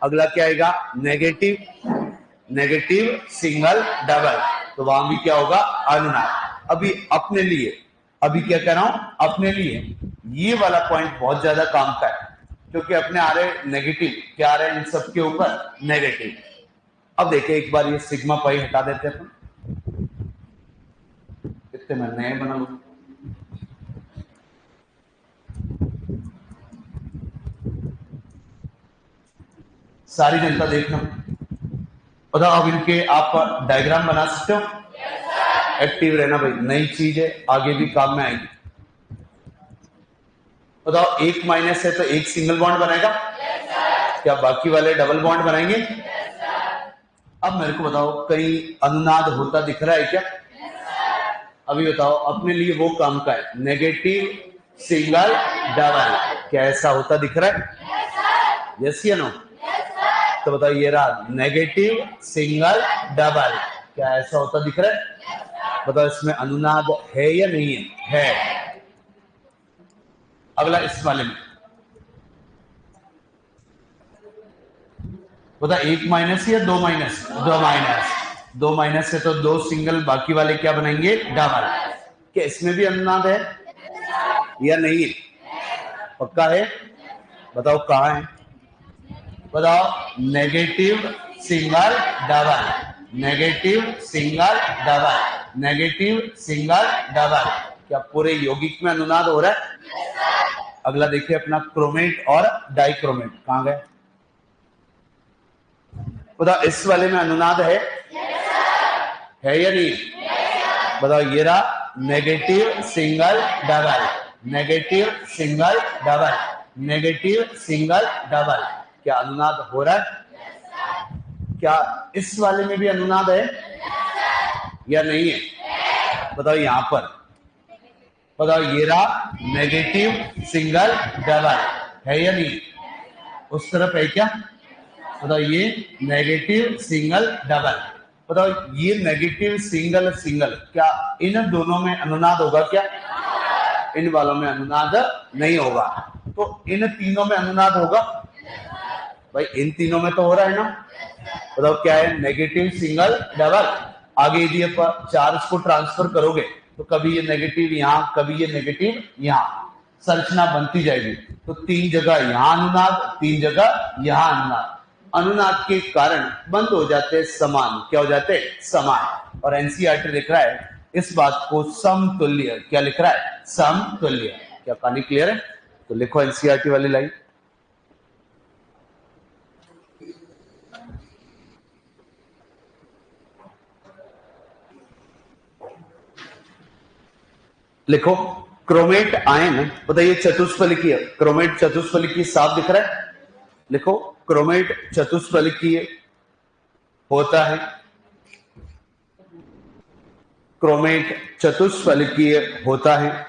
अगला क्या आएगा? नेगेटिव, नेगेटिव, सिंगल, डबल, तो वहां भी क्या होगा? अनुनाद। अभी अपने लिए, अभी क्या कह रहा हूं? अपने लिए ये वाला पॉइंट बहुत ज्यादा काम का है, क्योंकि अपने आ रहे नेगेटिव, क्या आ रहे हैं इन सब के ऊपर? नेगेटिव। अब देखिए एक बार ये सिग्मा पाई हटा देते हैं, इतने मैं नए बना लू। सारी जनता देखना, बताओ अब इनके आप डायग्राम बना सकते हो? एक्टिव रहना भाई, नई चीज है, आगे भी काम में आएगी। बताओ, एक माइनस है तो एक सिंगल बॉन्ड बनेगा, क्या बाकी वाले डबल बॉन्ड बनाएंगे? अब मेरे को बताओ, कहीं अनुनाद होता दिख रहा है क्या? अभी बताओ, अपने लिए वो काम का है, नेगेटिव, सिंगल, डबल, क्या ऐसा होता दिख रहा है? यस या नो? तो बताओ, ये रहा नेगेटिव, सिंगल, डबल, क्या ऐसा होता दिख रहा है? बताओ, इसमें अनुनाद है या नहीं है? अगला इस वाले में बता, एक माइनस या दो माइनस? दो माइनस। दो माइनस है तो दो सिंगल, बाकी वाले क्या बनाएंगे? डबल। क्या इसमें भी अनुनाद है या नहीं है? पक्का है? बताओ कहाँ है? बताओ, negative, single, double, negative, single, double, negative, single, double, क्या पूरे यौगिक में अनुनाद हो रहा है? अगला देखिए अपना क्रोमेट और डाइक्रोमेट, कहां गए? बताओ इस वाले में अनुनाद है? है या नहीं? बताओ ये रहा negative single double, negative single double, negative single double. क्या अनुनाद हो रहा है? क्या इस वाले में भी अनुनाद है या नहीं है? बताओ यहां पर, बताओ ये रहा नेगेटिव सिंगल डबल, है या नहीं? उस तरफ है क्या? बताओ ये नेगेटिव सिंगल डबल। बताओ ये नेगेटिव सिंगल सिंगल, क्या इन दोनों में अनुनाद होगा क्या? इन वालों में अनुनाद नहीं होगा। तो इन तीनों में अनुनाद होगा? भाई इन तीनों में तो हो रहा है ना। बताओ क्या है? Negative single double. आगे यदि आप चार्ज को ट्रांसफर करोगे तो कभी ये नेगेटिव यहां, कभी ये नेगेटिव यहां, संरचना बनती जाएगी। तो 3 जगह यहां अनुनाद, 3 जगह यहां अनुनाद। अनुनाद के कारण बंद हो जाते हैं समान। क्या हो जाते हैं? समान। और एनसीईआरटी लिख रहा है इस बात को समतुल्य। क्या लिख रहा है? समतुल्य। क्या कहानी क्लियर है? तो लिखो एनसीईआरटी वाली लाइन। लिखो क्रोमेट आयन। बताइए चतुष्फलकीय, क्रोमेट चतुष्फलकीय साफ दिख रहा है? लिखो क्रोमेट चतुष्फलकीय होता है, क्रोमेट चतुष्फलकीय होता है।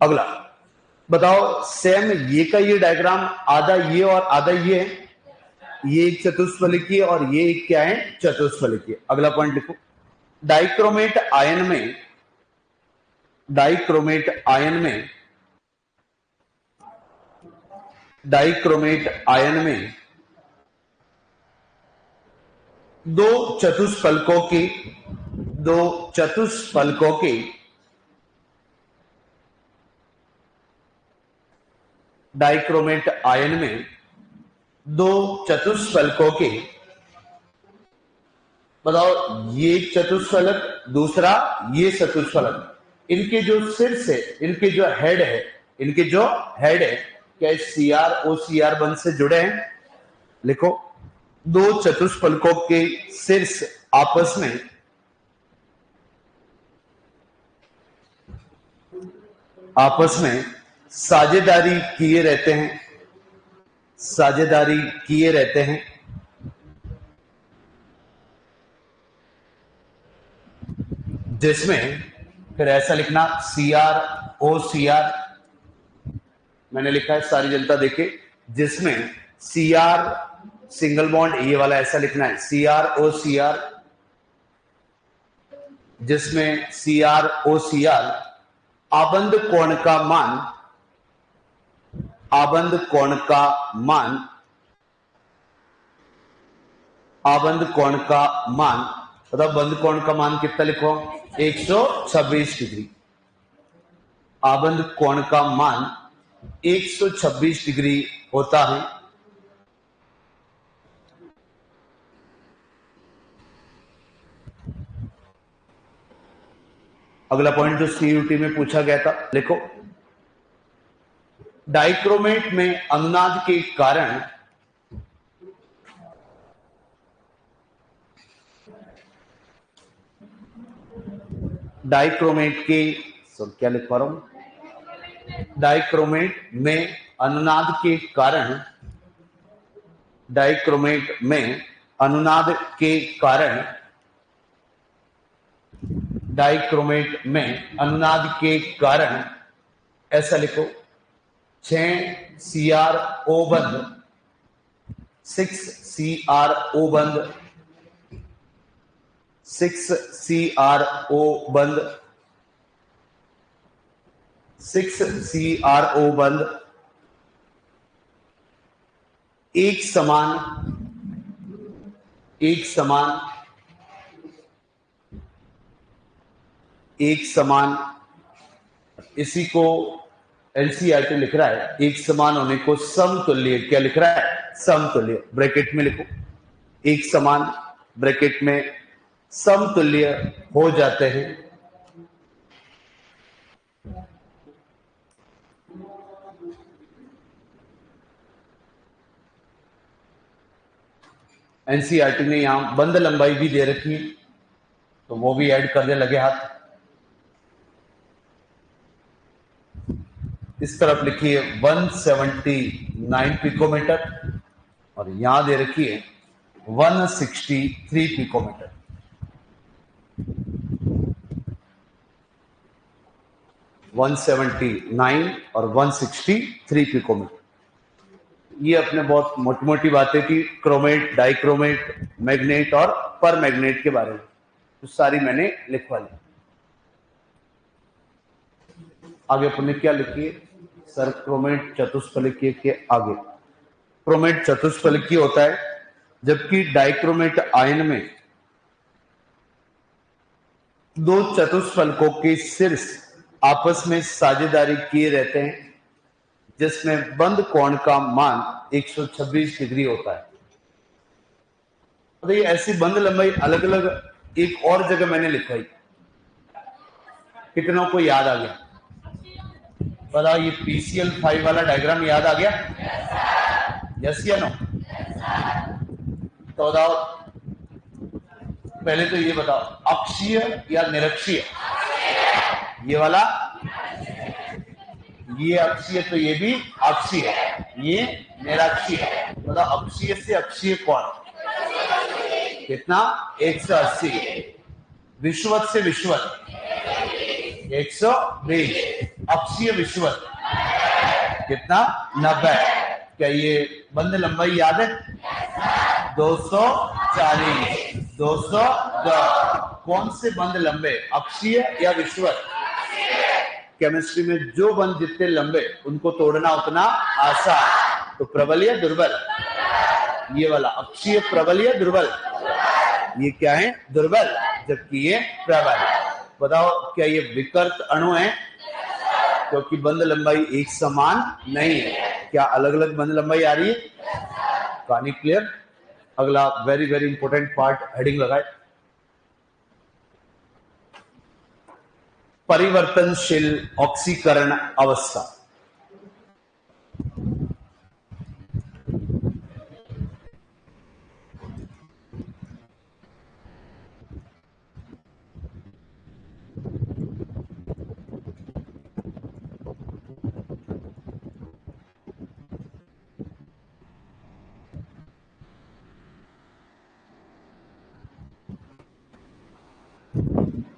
अगला बताओ सेम ये का ये डायग्राम, आधा ये और आधा ये है। ये एक चतुष्फलकीय और ये एक क्या है? चतुष्फलकीय। अगला पॉइंट लिखो डाइक्रोमेट आयन में, डाइक्रोमेट आयन में, डाइक्रोमेट आयन में दो चतुष्फलकों की, दो चतुष्फलकों की डाइक्रोमेट आयन में दो चतुष्फलकों के, बताओ ये एक चतुष्फलक, दूसरा ये चतुष्फलक, इनके जो शीर्ष है, इनके जो हेड है, इनके जो हेड है, क्या सीआर ओ सीआर बंध से जुड़े हैं? लिखो दो चतुष्फलकों के शीर्ष आपस में साझेदारी किए रहते हैं, साझेदारी किए रहते हैं। जिसमें फिर ऐसा लिखना सीआर ओ सीआर, मैंने लिखा है सारी जनता देखे, जिसमें सीआर सिंगल बॉन्ड ये वाला ऐसा लिखना है सीआर ओ सीआर, जिसमें सीआर ओ सीआर आबंध कोण का मान, आबंध कोण का मान, आबंध कोण का मान, मतलब बंध कोण का मान कितना लिखो? 126 डिग्री। आबंध कोण का मान 126 डिग्री होता है। अगला पॉइंट जो सीयूटी में पूछा गया था, लिखो डाइक्रोमेट में अनुनाद के कारण डाइक्रोमेट के, क्या लिख पा रहा हूं? डाइक्रोमेट में अनुनाद के कारण, डाइक्रोमेट में अनुनाद के कारण, डाइक्रोमेट में अनुनाद के कारण ऐसा लिखो 6 सीआर ओ बंध, 6 सीआर ओ बंध, 6 सीआर ओ बंध, 6 सीआर ओ बंध एक समान, एक समान, एक समान, इसी को एनसीईआरटी लिख रहा है एक समान होने को समतुल्य। क्या लिख रहा है? समतुल्य। ब्रैकेट में लिखो एक समान, ब्रैकेट में समतुल्य हो जाते हैं। एनसीईआरटी ने यहाँ बंद लंबाई भी दे रखी है, तो वो भी ऐड करने लगे हाथ। इस तरफ लिखी है 179 पिकोमीटर और यहां दे रखी है 163 पिकोमीटर। वन 179 और 163 पिकोमीटर। ये अपने बहुत मोटी मोटी बातें थी क्रोमेट, डाइक्रोमेट, मैग्नेट और पर मैग्नेट के बारे में, तो सारी मैंने लिखवा ली। आगे अपन ने क्या लिखी है सर? क्रोमेट चतुष्फलकीय के आगे क्रोमेट चतुष्फलकीय होता है, जबकि डाइक्रोमेट आयन में दो चतुष्फलकों के शीर्ष आपस में साझेदारी किए रहते हैं, जिसमें बंद कोण का मान 126 डिग्री होता है। तो ये ऐसी बंद लंबाई अलग अलग एक और जगह मैंने लिखवाई। कितनों को याद आ गया? बताओ, ये PCl5 वाला डायग्राम याद आ गया? यस या नो? तो बताओ, पहले तो ये बताओ, अक्षीय या निरक्षीय? ये वाला ये अक्षीय, तो ये भी अक्षीय है, ये निरक्षीय है। बताओ, अक्षीय से अक्षीय कोण कितना? 180। विषुवत से विषुवत 120। अक्षीय विषुवत कितना? 90। क्या ये बंद लंबाई याद है? 240। 210। कौन से बंद लंबे, अक्षीय या विषुवत? केमिस्ट्री में जो बंद जितने लंबे उनको तोड़ना उतना आसान। तो प्रबल या दुर्बल? ये वाला अक्षीय प्रबल या दुर्बल? ये क्या है? दुर्बल, जबकि ये प्रबल। बताओ, क्या ये विकृत अणु है? क्योंकि बंद लंबाई एक समान नहीं है। क्या अलग अलग बंद लंबाई आ रही है? कहानी क्लियर? अगला very very important part, heading लगाए, परिवर्तनशील ऑक्सीकरण अवस्था।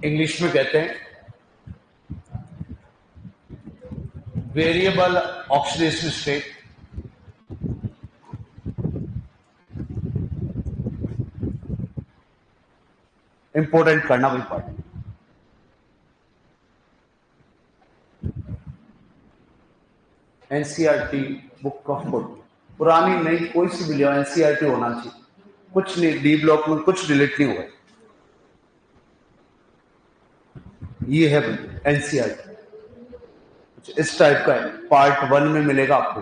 इंग्लिश में कहते हैं वेरिएबल ऑक्सीडेशन स्टेट। इंपॉर्टेंट करना भी part. NCERT book of code, पुरानी नई कोई सी भी लिया, एनसीईआरटी होना चाहिए। कुछ नहीं, डी ब्लॉक में कुछ डिलीट नहीं हुआ। ये है एनसीईआरटी, कुछ इस टाइप का है। पार्ट 1 में मिलेगा आपको।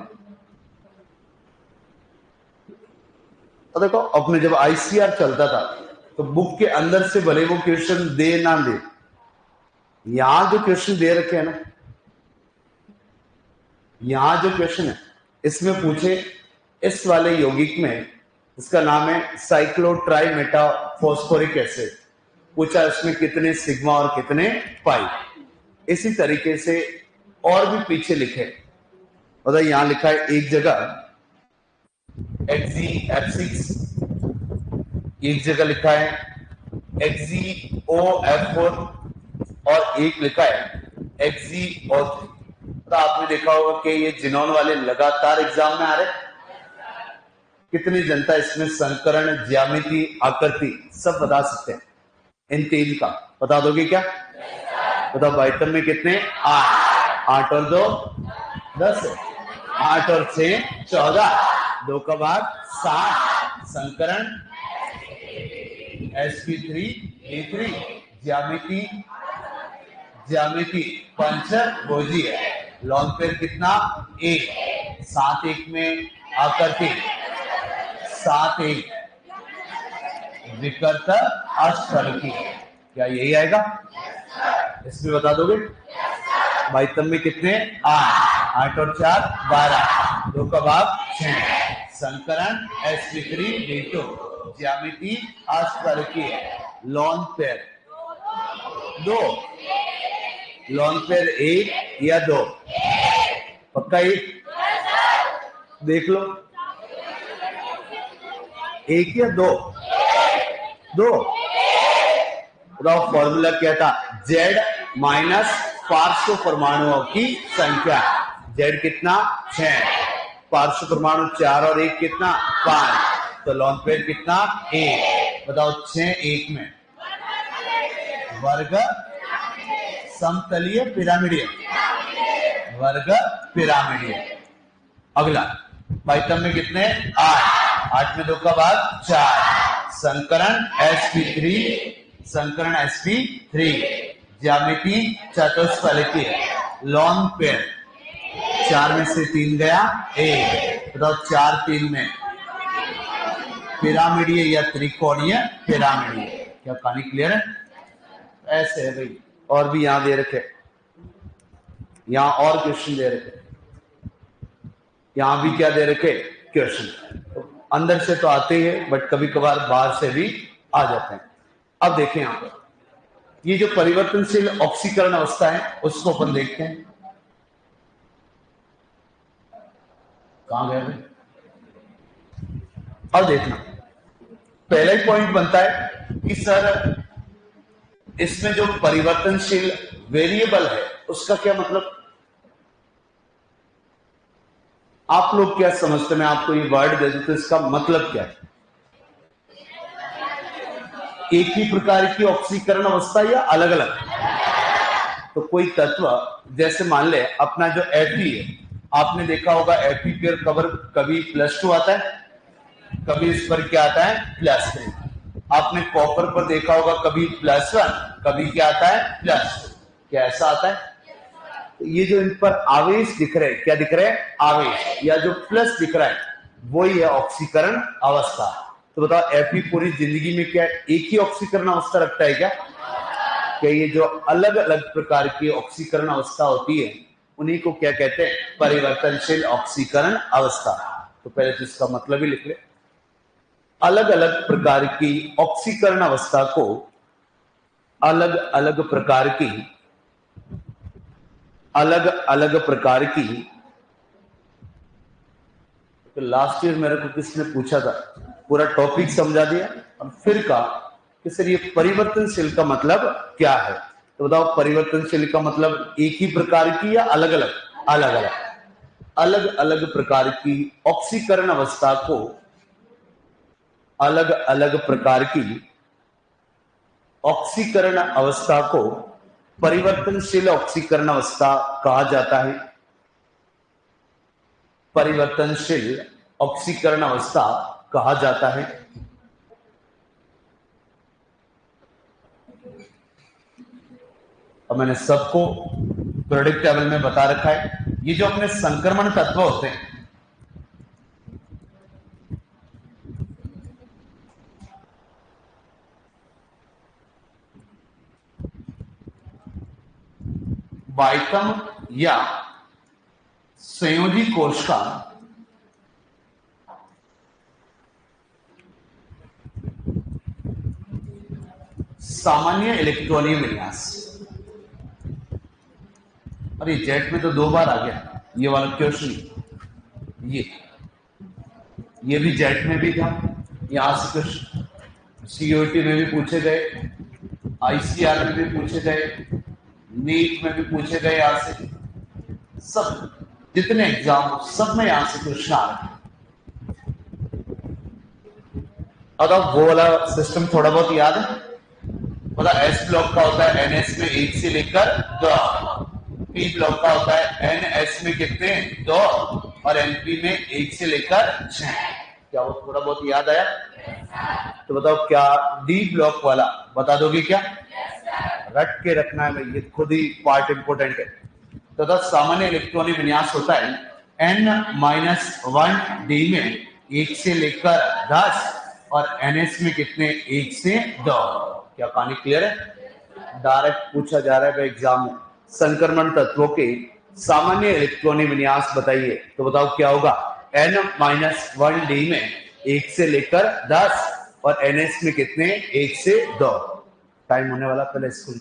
तो देखो, अपने जब आईसीआर चलता था तो बुक के अंदर से भले वो क्वेश्चन दे ना दे, यहां जो क्वेश्चन दे रखे हैं ना, यहां जो क्वेश्चन है इसमें पूछे, इस वाले यौगिक में, इसका नाम है साइक्लोट्राइमेटाफॉस्फोरिक एसिड, पूछा इसमें कितने सिग्मा और कितने पाई। इसी तरीके से और भी पीछे लिखे, मतलब यहां लिखा है एक जगह XeF6, एक जगह लिखा है XeOF4 और एक लिखा है XeO3। तो आपने देखा होगा कि ये जिनोन वाले लगातार एग्जाम में आ रहे। कितनी जनता इसमें संकरण, ज्यामिति, आकृति सब बता सकते हैं? इन 3 का बता दोगे क्या? बताओ, बाइटम में कितने? 8। 8 और 2 10, 8 और 6 14, 2 का भाग 7। संकरण sp3 ज्यामिति पंचभुजी है। लॉन्ग पेयर कितना? 1। 7 1 में आकृति, 7 1 विकृत अष्टफलकी। क्या यही आएगा? इसमें बता दोगे? बाइतम में कितने? 8। 8 और 4 12, 2 का भाग 6। संकरण sp3 d2 ज्यामिति अष्टफलकीय है। लॉन पेयर 2, लॉन पेयर 1 या 2, पक्का 1, देख लो 1 या 2, 2। बताओ फॉर्मूला क्या था? Z माइनस पार्श्व परमाणुओं की संख्या। Z कितना? 6, पार्श्व परमाणु 4 और 1 कितना? 5, तो लॉन पेयर कितना? 1। बताओ 6 1 में वर्ग समतलीय पिरामिडीय, वर्ग पिरामिडीय। अगला पाइथन में कितने? 8, 8 में 2 का भाग 4, संकरण sp3, संकरण sp3, ज्यामिति चतुष्फलकीय, लॉन पेयर 4 में से 3 गया 1। बताओ 4 3 में पिरामिडीय या त्रिकोणीय पिरामिडीय। क्या कहानी क्लियर है? ऐसे है भाई। और भी यहां दे रखे, यहां और क्वेश्चन दे रखे, यहां भी क्या दे रखे? क्वेश्चन। तो अंदर से तो आते ही है, बट कभी कभार बाहर से भी आ जाते हैं। अब देखें यहां पर ये जो परिवर्तनशील ऑक्सीकरण अवस्था है उसको अपन देखते हैं। कहां गए भाई? अब देखना, पहला ही पॉइंट बनता है कि सर इसमें जो परिवर्तनशील वेरिएबल है उसका क्या मतलब? आप लोग क्या समझते? मैं आपको ये वर्ड दे दूं तो इसका मतलब क्या है? एक ही प्रकार की ऑक्सीकरण अवस्था या अलग अलग? तो कोई तत्व, जैसे मान ले अपना जो Fe है, आपने देखा होगा Fe पेयर कवर कभी +2 आता है, कभी इस पर क्या आता है? +3। आपने कॉपर पर देखा होगा कभी +1, कभी क्या आता है? +2। क्या ऐसा आता है? तो ये जो इन पर आवेश दिख रहे हैं, क्या दिख रहे हैं? आवेश, या जो प्लस दिख रहा है वही है ऑक्सीकरण अवस्था। तो बताओ Fe पूरी जिंदगी में क्या एक ही ऑक्सीकरण अवस्था रखता है क्या? क्या ये जो अलग अलग प्रकार की ऑक्सीकरण अवस्था होती है उन्हीं को क्या कहते हैं? परिवर्तनशील ऑक्सीकरण अवस्था। तो पहले तो इसका मतलब ही लिख ले। अलग अलग प्रकार की ऑक्सीकरण अवस्था को अलग अलग प्रकार की तो लास्ट ईयर मेरे को किसने पूछा था, पूरा टॉपिक समझा दिया और फिर कहा कि सर ये परिवर्तनशील का मतलब क्या है? तो बताओ परिवर्तनशील का मतलब एक ही प्रकार की या अलग अलग? अलग अलग। अलग अलग प्रकार की ऑक्सीकरण अवस्था को अलग अलग प्रकार की ऑक्सीकरण अवस्था को परिवर्तनशील ऑक्सीकरण अवस्था कहा जाता है। परिवर्तनशील ऑक्सीकरण अवस्था कहा जाता है। और मैंने सबको पीरियोडिक टेबल में बता रखा है। ये जो अपने संक्रमण तत्व होते हैं, वाइटम या संयोजी कोश का सामान्य इलेक्ट्रॉनीय विन्यास। अरे जेट में तो 2 बार आ गया ये वाला क्वेश्चन। ये भी जेट में भी था, यहां से क्वेश्चन सीओटी में भी पूछे गए, आईसीआर में भी पूछे गए, नीट में भी पूछे गए। यहां से सब जितने एग्जाम सब में यहां से क्वेश्चन आ रहे हैं। अब वो वाला सिस्टम थोड़ा बहुत याद है? मतलब एस ब्लॉक का होता है एनएस में 1 से लेकर 2, पी ब्लॉक का होता है एनएस में कितने? 2, और एनपी में 1 से लेकर 6। क्या वो थोड़ा बहुत याद आया? तो बताओ क्या डी ब्लॉक वाला बता दोगे क्या? रट के रखना है भाई, ये खुद ही पार्ट इंपोर्टेंट है। तो सामान्य इलेक्ट्रॉनिक विन्यास होता है n-1 डी में 1 से लेकर 10 और एनएस में कितने? 1 से 2। क्या कहानी क्लियर है? डायरेक्ट पूछा जा रहा है एग्जाम में, संक्रमण तत्वों के सामान्य इलेक्ट्रॉनिक विन्यास बताइए। तो बताओ क्या होगा? n-1 डी में 1 से लेकर 10 और NS में कितने 1 से 2। टाइम होने वाला पहले स्कूल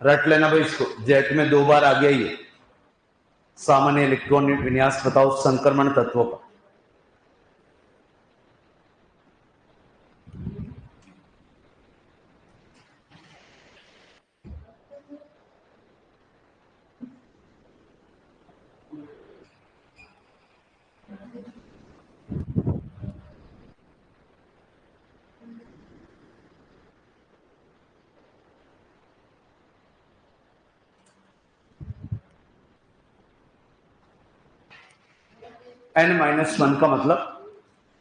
रट लेना भाई इसको, जेट में 2 बार आ गया ये। सामान्य इलेक्ट्रॉन विन्यास बताओ संक्रमण तत्वों का। n-1 का मतलब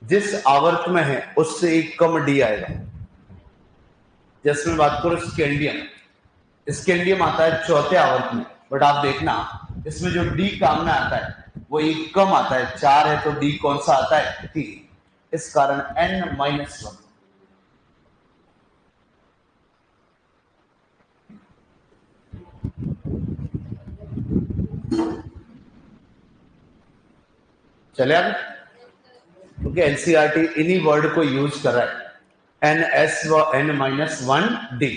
जिस आवर्त में है उससे एक कम डी आएगा। जैसे मैं बात करूं स्कैंडियम आता है चौथे आवर्त में, बट आप देखना इसमें जो डी काम में आता है वो एक कम आता है। 4 है तो डी कौन सा आता है 3। इस कारण n-1। चले आगे, क्योंकि एनसीईआरटी इन्हीं वर्ड को यूज कर रहा है, NS व n-1D।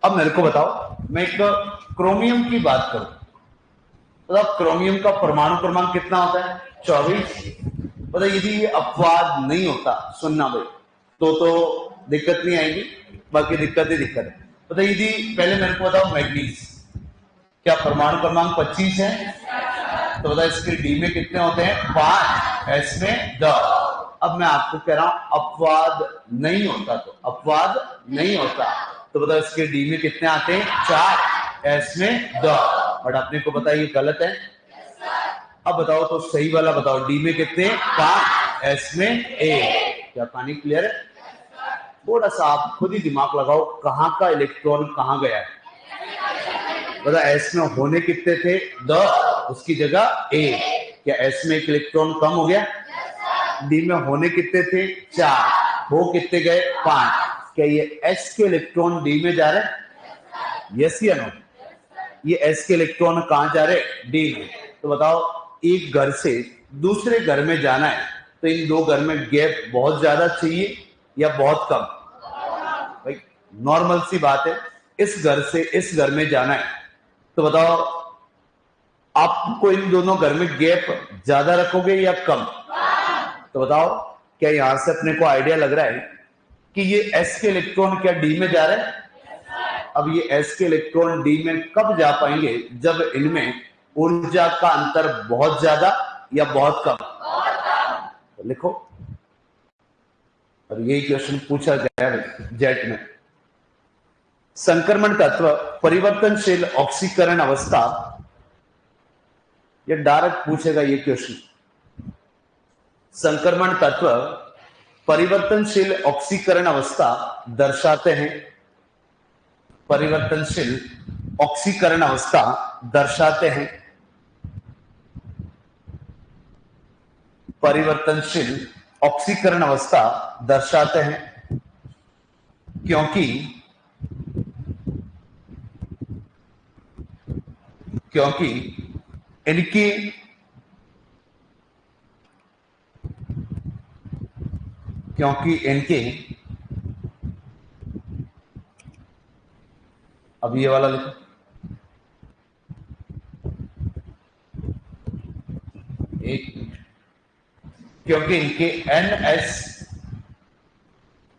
अब मेरे को बताओ, मैं एक क्रोमियम की बात करूं तो क्रोमियम का परमाणु क्रमांक कितना होता है 24। पता यदि ये अपवाद नहीं होता, सुनना भाई, तो दिक्कत नहीं आएगी, बाकी दिक्कत है। पता यदि पहले मेरे को बताओ मैग्नीज क्या परमाणु क्रमांक 25 है, तो बताओ इसके डी में कितने होते हैं 5, एस में 2। अब मैं आपको कह रहा हूं अपवाद नहीं होता, तो बताओ इसके डी में कितने आते हैं 4, एस में 2। बट अपने को पता है ये गलत है। अब बताओ तो सही वाला बताओ, डी में कितने 5, एस में 1। क्या कहानी क्लियर है? थोड़ा सा आप खुद ही दिमाग लगाओ, कहां का इलेक्ट्रॉन कहां गया है। बता एस में होने कितने थे 2, उसकी जगह 1। क्या एस में एक इलेक्ट्रॉन कम हो गया? डी में होने कितने थे 4, हो कितने गए 5। क्या ये एस के इलेक्ट्रॉन डी में जा रहे? यस या नो? ये एस के इलेक्ट्रॉन कहां जा रहे? डी में। तो बताओ एक घर से दूसरे घर में जाना है तो इन 2 घर में गैप बहुत ज्यादा चाहिए या बहुत कम? भाई नॉर्मल सी बात है, इस घर से इस घर में जाना है तो बताओ आपको इन दोनों घर में गैप ज्यादा रखोगे या कम? तो बताओ क्या यहां से अपने को आइडिया लग रहा है कि ये एस के इलेक्ट्रॉन क्या डी में जा रहे हैं? अब ये एस के इलेक्ट्रॉन डी में कब जा पाएंगे? जब इनमें ऊर्जा का अंतर बहुत ज्यादा या बहुत कम? तो लिखो, और यही क्वेश्चन पूछा गया है जेट में। संक्रमण तत्व परिवर्तनशील ऑक्सीकरण अवस्था, ये डायरेक्ट पूछेगा ये क्वेश्चन। संक्रमण तत्व परिवर्तनशील ऑक्सीकरण अवस्था दर्शाते हैं, परिवर्तनशील ऑक्सीकरण अवस्था दर्शाते हैं, परिवर्तनशील ऑक्सीकरण अवस्था दर्शाते हैं क्योंकि इनके अब ये वाला लिखो, एक क्योंकि इनके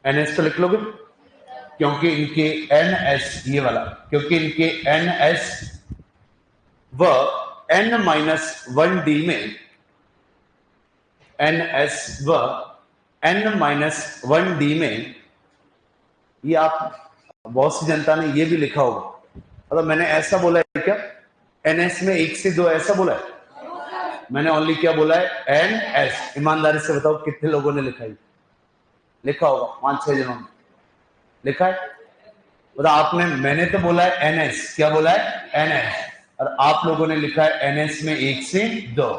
NS तो लिख लोगे, क्योंकि इनके NS ये वाला, क्योंकि इनके NS व n-1D में, NS व n-1D में, ये आप बहुत सी जनता ने ये भी लिखा होगा। मतलब मैंने ऐसा बोला है क्या NS में 1 से 2 ऐसा बोला है? मैंने ओनली क्या बोला है NS। ईमानदारी से बताओ कितने लोगों ने लिखा है? लिखा होगा 5-6 जनों ने लिखा है। मतलब आपने, मैंने तो बोला है NS, क्या बोला है NS, और आप लोगों ने लिखा है NS में 1 से 2।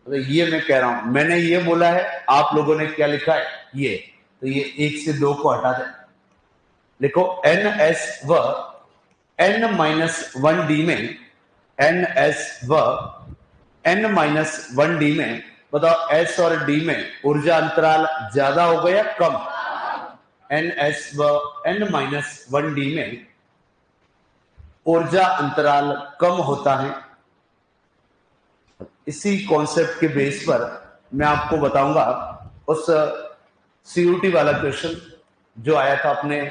तो ये मैं कह रहा हूं, मैंने ये बोला है, आप लोगों ने क्या लिखा है ये, तो ये 1 से 2 को हटा दे, लिखो NS व n-1D में, NS व n-1d में बताओ s और d में ऊर्जा अंतराल ज्यादा हो गया कम? n-1d में ऊर्जा अंतराल कम होता है। इसी कॉन्सेप्ट के बेस पर मैं आपको बताऊंगा उस सीयूटी वाला क्वेश्चन जो आया था अपने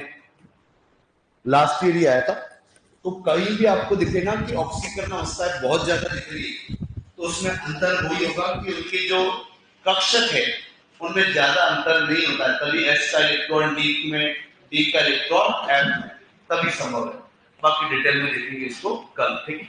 लास्ट ईयर ही आया था। तो कहीं भी आपको दिखेगा कि ऑक्सीकरण अवस्था बहुत ज्यादा दिख रही है तो उसमें अंतर वही होगा कि उनके जो कक्षक है उनमें ज्यादा अंतर नहीं होता है, तभी एस का इलेक्ट्रॉन डी में, डी का इलेक्ट्रॉन एफ में, तभी संभव है। बाकी डिटेल में देखेंगे इसको कल, ठीक है।